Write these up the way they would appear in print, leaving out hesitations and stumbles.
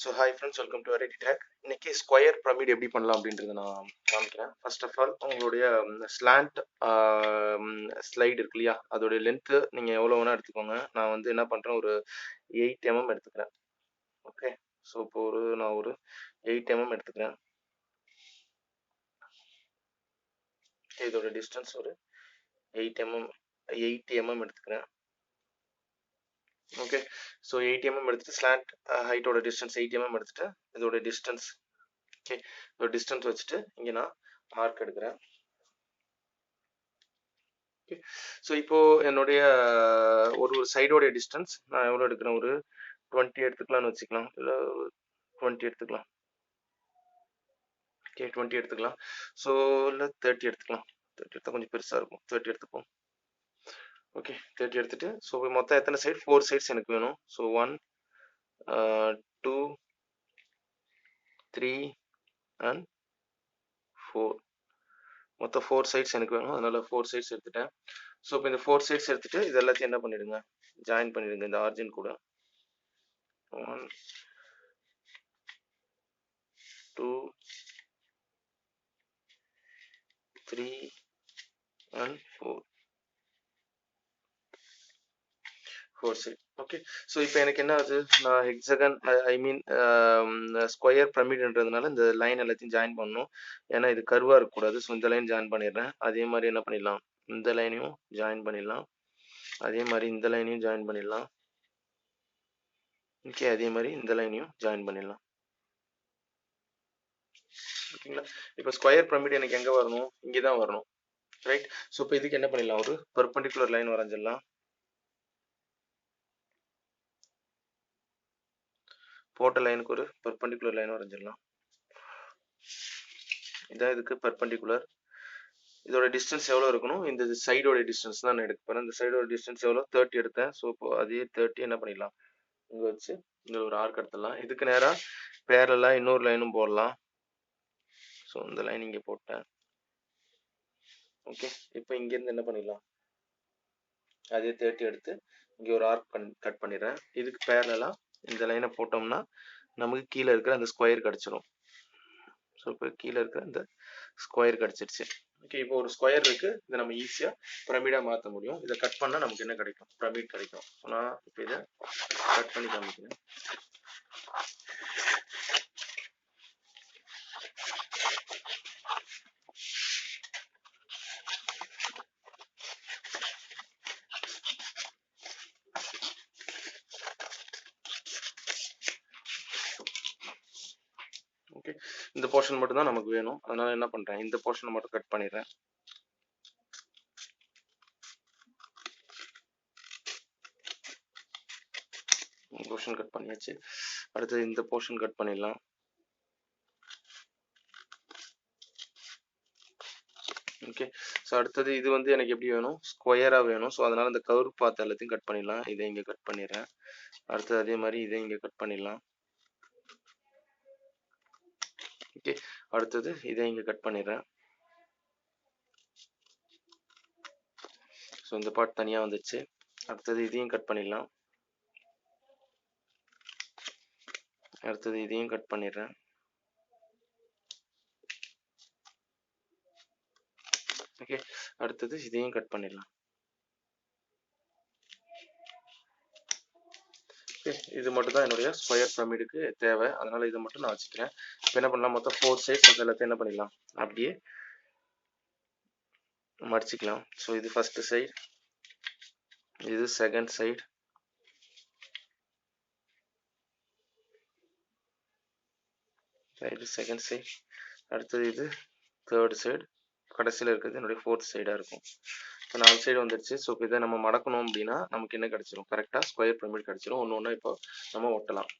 So hi friends, welcome to Ready Track. இன்னைக்கு square pyramid எப்படி பண்ணலாம் அப்படின்றத நான் காமிக்கிறேன். ஃபர்ஸ்ட் ஆஃப் ஆல் உங்களுடைய ஸ்லாண்ட் ஸ்லைடு இருக்கு இல்லையா, அதோடைய லென்த்து நீங்கள் எவ்வளோ வேணால் எடுத்துக்கோங்க. நான் வந்து என்ன பண்ணுறேன், ஒரு 8 mm எடுத்துக்கிறேன். ஓகே, ஸோ இப்போ நான் ஒரு 8 mm எடுத்துக்கிறேன். இதோட டிஸ்டன்ஸ் ஒரு 8 mm எடுத்துக்கிறேன். ஓகே, ஸோ 8 mm எடுத்துட்டு ஸ்லாண்ட் ஹைட்டோட டிஸ்டன்ஸ் 8 mm எடுத்துட்டு இதோட டிஸ்டன்ஸ், ஓகே, இதோட டிஸ்டன்ஸ் வச்சுட்டு இங்கே நான் மார்க் எடுக்கிறேன். ஸோ இப்போ என்னுடைய ஒரு சைடோடைய டிஸ்டன்ஸ் நான் எவ்வளோ எடுக்கிறேன், ஒரு 20 எடுத்துக்கலாம்னு வச்சுக்கலாம், இல்லை 20 எடுத்துக்கலாம். ஓகே, 20 எடுத்துக்கலாம். ஸோ இல்லை 30 எடுத்துக்கலாம். 30 எடுத்தால் கொஞ்சம் பெருசாக இருக்கும், 30 எடுத்துப்போம். ஓகே, 30 எடுத்துட்டு ஸோ மொத்தம் எத்தனை சைடு, 4 சைட்ஸ் எனக்கு வேணும். ஸோ 1 2 3 and 4, மொத்தம் 4 சைட்ஸ் எனக்கு வேணும். அதனால 4 சைட்ஸ் எடுத்துட்டேன். ஸோ இப்போ இந்த 4 சைட்ஸ் எடுத்துட்டு இது எல்லாத்தையும் என்ன பண்ணிடுங்க, ஜாயின் பண்ணிடுங்க இந்த ஆர்ஜின் கூட. 1 2 3 and 4 சைட். ஓகே, ஸோ இப்போ எனக்கு என்ன ஆகுது, நான் ஹெக்ஸகன் ஐ மீன் ஸ்கொயர் பிரமிட்ன்றதுனால இந்த லைன் எல்லாத்தையும் ஜாயின் பண்ணணும். ஏன்னா இது கர்வாக இருக்கக்கூடாது. ஸோ இந்த லைன் ஜாயின் பண்ணிடுறேன். அதே மாதிரி என்ன பண்ணிடலாம், இந்த லைனையும் ஜாயின் பண்ணிடலாம். அதே மாதிரி இந்த லைனையும் ஜாயின் பண்ணிடலாம். ஓகே, அதே மாதிரி இந்த லைனையும் ஜாயின் பண்ணிடலாம். ஓகேங்களா, இப்போ ஸ்கொயர் பிரமிட் எனக்கு எங்கே வரணும், இங்கே தான் வரணும், ரைட். ஸோ இப்போ இதுக்கு என்ன பண்ணிடலாம், ஒரு பெர்பெண்டிகுலர் லைன் வரைஞ்சிடலாம். போட்ட லைனுக்கு ஒரு பெர்பெண்டிகுலர் லைன் வரைஞ்சிடலாம். இதான் இதுக்கு பெர்பெண்டிகுலர். இதோட டிஸ்டன்ஸ் எவ்வளோ இருக்கணும், இந்த சைடோட டிஸ்டன்ஸ் தான் நான் எடுக்க போகிறேன். இந்த சைடோட டிஸ்டன்ஸ் எவ்வளோ, 30 எடுத்தேன். ஸோ இப்போ அதே 30 என்ன பண்ணிடலாம், இங்கே வச்சு இங்கே ஒரு ஆர்க் எடுத்துடலாம். இதுக்கு நேராக பேரலாக இன்னொரு லைனும் போடலாம். ஸோ இந்த லைன் இங்கே போட்டேன். ஓகே, இப்போ இங்கேருந்து என்ன பண்ணிடலாம், அதே 30 எடுத்து இங்கே ஒரு ஆர்க் கட் பண்ணிடுறேன். இதுக்கு பேரலாக இந்த லைனை போட்டோம்னா நமக்கு கீழே இருக்கிற அந்த ஸ்கொயர் கிடச்சிரும். ஸோ இப்போ கீழே இருக்கிற இந்த ஸ்கொயர் கிடச்சிருச்சு. ஓகே, இப்போ ஒரு ஸ்கொயர் இருக்கு, இதை நம்ம ஈஸியாக பிரமிடாக மாற்ற முடியும். இதை கட் பண்ணால் நமக்கு என்ன கிடைக்கும், பிரமிட் கிடைக்கும். நான் இப்போ இதை கட் பண்ணி காமிக்கிறேன். ஓகே, இந்த போர்ஷன் மட்டும் தான் நமக்கு வேணும். அதனால என்ன பண்றேன், இந்த போர்ஷனை மட்டும் கட் பண்ணிடுறேன். போர்ஷன் கட் பண்ணியாச்சு. அடுத்தது இந்த போர்ஷன் கட் பண்ணிடலாம். ஓகே, ஸோ அடுத்தது இது வந்து எனக்கு எப்படி வேணும், ஸ்கொயராக வேணும். ஸோ அதனால இந்த கர்வ் பாத் எல்லாத்தையும் கட் பண்ணிடலாம். இதை இங்கே கட் பண்ணிடுறேன். அடுத்தது அதே மாதிரி இதை இங்கே கட் பண்ணிடலாம். ஓகே, அடுத்தது இதை இங்கே கட் பண்ணிடுறேன். ஸோ இந்த பார்ட் தனியாக வந்துச்சு. அடுத்தது இதையும் கட் பண்ணிடலாம். அடுத்தது இதையும் கட் பண்ணிடுறேன். ஓகே, அடுத்தது இதையும் கட் பண்ணிடலாம். ஓகே, இது மட்டும் தான் என்னுடைய ஸ்கொயர் பிரமிடுக்கு தேவை. அதனால இதை மட்டும் நான் வச்சுக்கிறேன். இப்போ என்ன பண்ணலாம், மொத்தம் 4 சைட்ஸ் எல்லாத்தையும் என்ன பண்ணிடலாம், அப்படியே மடிச்சுக்கலாம். ஸோ இது ஃபர்ஸ்ட் சைடு, இது செகண்ட் சைடு, இது செகண்ட் சைடு, அடுத்தது இது தேர்ட் சைடு, கடைசியில் இருக்கிறது என்னுடைய 4th சைடாக இருக்கும். இப்போ 4 சைடு வந்துடுச்சு. ஸோ இப்போ இதை நம்ம மடக்கணும் அப்படின்னா நமக்கு என்ன கிடைச்சிரும், கரெக்டாக ஸ்கொயர் பிரமிட் கிடைச்சிரும். ஒன்று ஒன்று இப்போ நம்ம ஒட்டலாம்.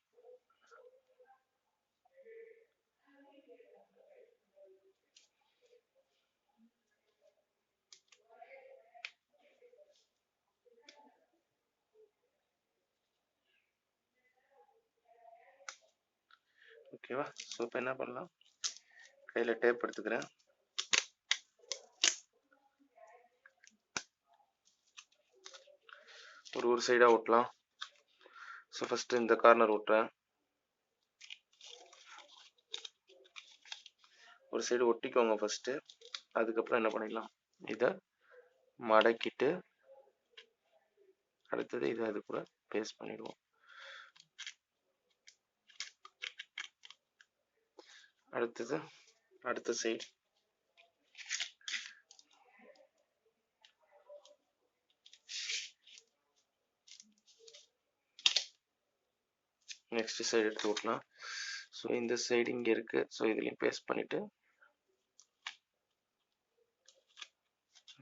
ஓகேவா, ஸோ இப்போ என்ன பண்ணலாம், கையில் டேப் எடுத்துக்கிறேன். ஒரு சைடாக ஒட்டலாம். ஸோ ஃபஸ்ட்டு இந்த கார்னர் ஒட்டுறேன். ஒரு சைடு ஒட்டிக்கோங்க ஃபர்ஸ்ட். அதுக்கப்புறம் என்ன பண்ணிடலாம், இதை மடக்கிட்டு அடுத்தது இதை அது கூட பேஸ்ட் பண்ணிடுவோம். அடுத்தது அடுத்த சைடு நெக்ஸ்ட் சைடு எடுத்து விட்டலாம். ஸோ இந்த சைடு இங்கே இருக்கு. ஸோ இதுலையும் பேஸ்ட் பண்ணிட்டு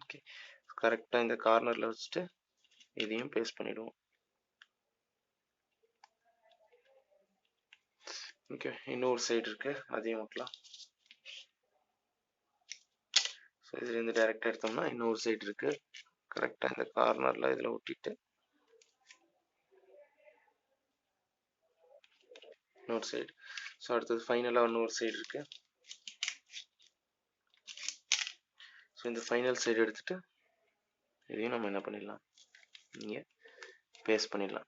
ஓகே கரெக்டாக இந்த கார்னரில் வச்சுட்டு இதையும் பேஸ்ட் பண்ணிடுவோம். ஓகே இன்னொரு சைடு இருக்கு, அதையும் விட்டலாம். ஸோ இதுலேருந்து டைரெக்டாக எடுத்தோம்னா இன்னொரு சைடு இருக்கு, கரெக்டாக இந்த கார்னரில் இதில் ஒட்டிட்டு இன்னொரு சைடு. ஸோ அடுத்தது ஃபைனலாக இன்னொரு சைடு இருக்கு. ஸோ இந்த ஃபைனல் சைடு எடுத்துட்டு இதையும் நம்ம என்ன பண்ணிடலாம், இங்கே பேஸ்ட் பண்ணிடலாம்.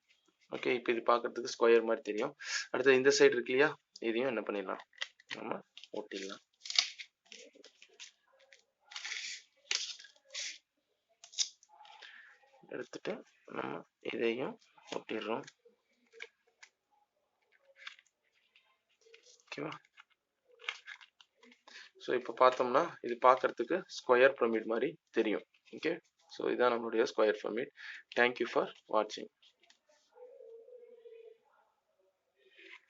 ஓகே இப்போ இது பார்க்கறதுக்கு ஸ்கொயர் மாதிரி தெரியும். அடுத்தது இந்த சைடு இருக்கு இல்லையா, இதையும் என்ன பண்ணிடலாம், நம்ம ஒட்டிடலாம். எடுத்துட்டு நம்ம இதையும் ஒட்டிடுறோம். ஓகேவா. ஸோ இப்போ பார்த்தோம்னா இது பார்க்கறதுக்கு ஸ்கொயர் பிரமிட் மாதிரி தெரியும். ஓகே ஸோ இதான் நம்மளுடைய ஸ்கொயர் பிரமிட். தேங்க்யூ ஃபார் வாட்சிங்.